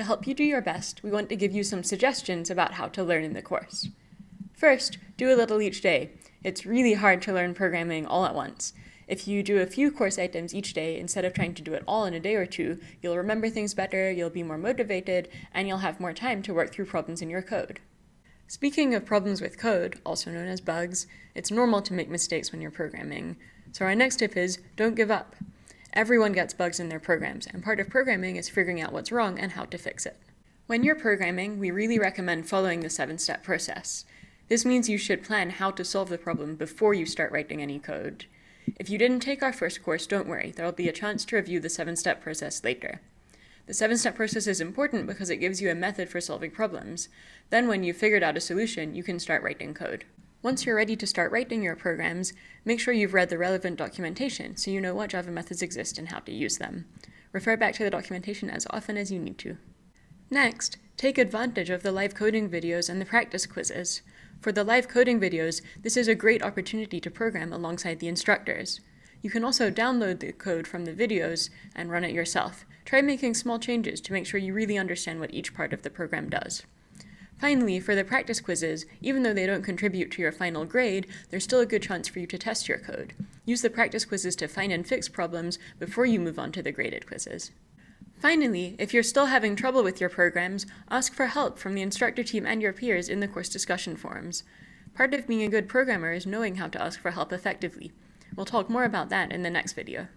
To help you do your best, we want to give you some suggestions about how to learn in the course. First, do a little each day. It's really hard to learn programming all at once. If you do a few course items each day instead of trying to do it all in a day or two, you'll remember things better, you'll be more motivated, and you'll have more time to work through problems in your code. Speaking of problems with code, also known as bugs, it's normal to make mistakes when you're programming. So our next tip is, don't give up. Everyone gets bugs in their programs, and part of programming is figuring out what's wrong and how to fix it. When you're programming, we really recommend following the 7-step process. This means you should plan how to solve the problem before you start writing any code. If you didn't take our first course, don't worry, there will be a chance to review the 7-step process later. The 7-step process is important because it gives you a method for solving problems. Then when you've figured out a solution, you can start writing code. Once you're ready to start writing your programs, make sure you've read the relevant documentation so you know what Java methods exist and how to use them. Refer back to the documentation as often as you need to. Next, take advantage of the live coding videos and the practice quizzes. For the live coding videos, this is a great opportunity to program alongside the instructors. You can also download the code from the videos and run it yourself. Try making small changes to make sure you really understand what each part of the program does. Finally, for the practice quizzes, even though they don't contribute to your final grade, there's still a good chance for you to test your code. Use the practice quizzes to find and fix problems before you move on to the graded quizzes. Finally, if you're still having trouble with your programs, ask for help from the instructor team and your peers in the course discussion forums. Part of being a good programmer is knowing how to ask for help effectively. We'll talk more about that in the next video.